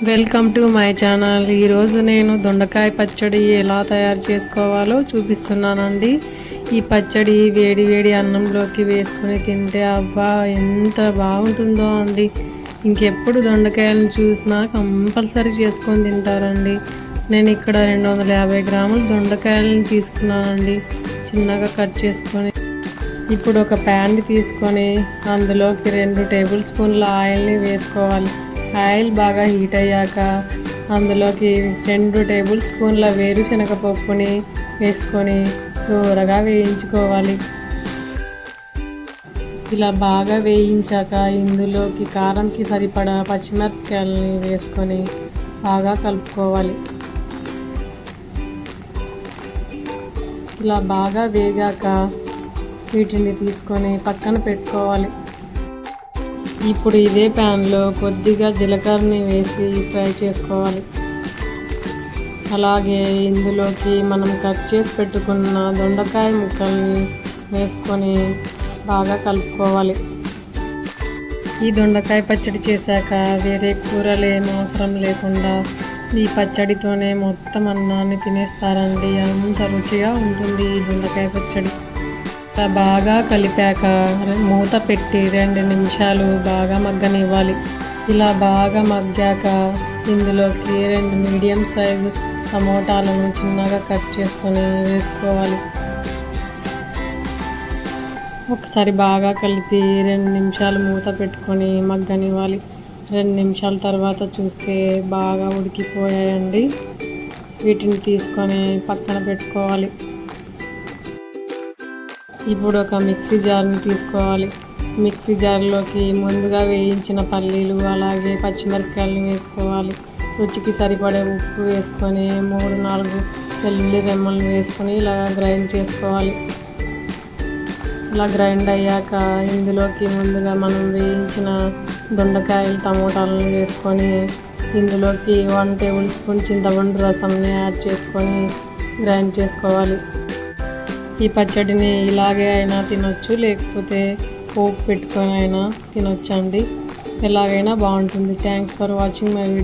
Welcome to my channel. ఈరోజు నేను దొండకాయ పచ్చడి ఎలా తయారు చేసుకోవాలో చూపిస్తున్నానండి. ఈ పచ్చడి వేడి వేడి అన్నంలోకి వేసుకొని తింటే అబ్బా ఎంత బాగుంటుందో అండి. ఇంకెప్పుడు దొండకాయలను చూసినా కంపల్సరీ చేసుకొని తింటారండి. నేను ఇక్కడ 250 గ్రాముల దొండకాయలను తీసుకున్నానండి, చిన్నగా కట్ చేసుకొని. ఇప్పుడు ఒక ప్యాన్ని తీసుకొని అందులోకి 2 టేబుల్ స్పూన్ల ఆయిల్ని వేసుకోవాలి. ఆయిల్ బాగా హీట్ అయ్యాక అందులోకి 2 టేబుల్ స్పూన్ల వేరుశనగ పప్పుని వేసుకొని దూరగా వేయించుకోవాలి. ఇలా బాగా వేయించాక ఇందులోకి కారంకి సరిపడా పచ్చిమిరపకాయలని వేసుకొని బాగా కలుపుకోవాలి. ఇలా బాగా వేగాక వీటిని తీసుకొని పక్కన పెట్టుకోవాలి. ఇప్పుడు ఇదే ప్యాన్లో కొద్దిగా జీలకర్రని వేసి ఫ్రై చేసుకోవాలి. అలాగే ఇందులోకి మనం కట్ చేసి పెట్టుకున్న దొండకాయ ముక్కల్ని వేసుకొని బాగా కలుపుకోవాలి. ఈ దొండకాయ పచ్చడి చేశాక వేరే కూరలు ఏం అవసరం లేకుండా ఈ పచ్చడితోనే మొత్తం అన్నాన్ని తినేస్తారండి. అంత రుచిగా ఉంటుంది ఈ దొండకాయ పచ్చడి. బాగా కలిపాక మూత పెట్టి 2 నిమిషాలు బాగా మగ్గనివ్వాలి. ఇలా బాగా మగ్గాక ఇందులోకి 2 మీడియం సైజు టమోటాలను చిన్నగా కట్ చేసుకొని వేసుకోవాలి. ఒకసారి బాగా కలిపి 2 నిమిషాలు మూత పెట్టుకొని మగ్గనివ్వాలి. 2 నిమిషాల తర్వాత చూస్తే బాగా ఉడికిపోయాయండి. వీటిని తీసుకొని పక్కన పెట్టుకోవాలి. ఇప్పుడు ఒక మిక్సీ జార్ని తీసుకోవాలి. మిక్సీ జార్లోకి ముందుగా వేయించిన పల్లీలు అలాగే పచ్చిమిరపకాయలను వేసుకోవాలి. రుచికి సరిపడే ఉప్పు వేసుకొని 3-4 వెల్లుల్లి రెమ్మలను వేసుకొని ఇలా గ్రైండ్ చేసుకోవాలి. ఇలా గ్రైండ్ అయ్యాక ఇందులోకి ముందుగా మనం వేయించిన దొండకాయలు టమోటాలను వేసుకొని ఇందులోకి 1 టేబుల్ స్పూన్ చింతపండు రసంని యాడ్ చేసుకొని గ్రైండ్ చేసుకోవాలి. ఈ పచ్చడిని ఇలాగే అయినా తినొచ్చు, లేకపోతే పోపు పెట్టుకొని అయినా తినొచ్చండి. ఎలాగైనా బాగుంటుంది. Thanks for watching my video.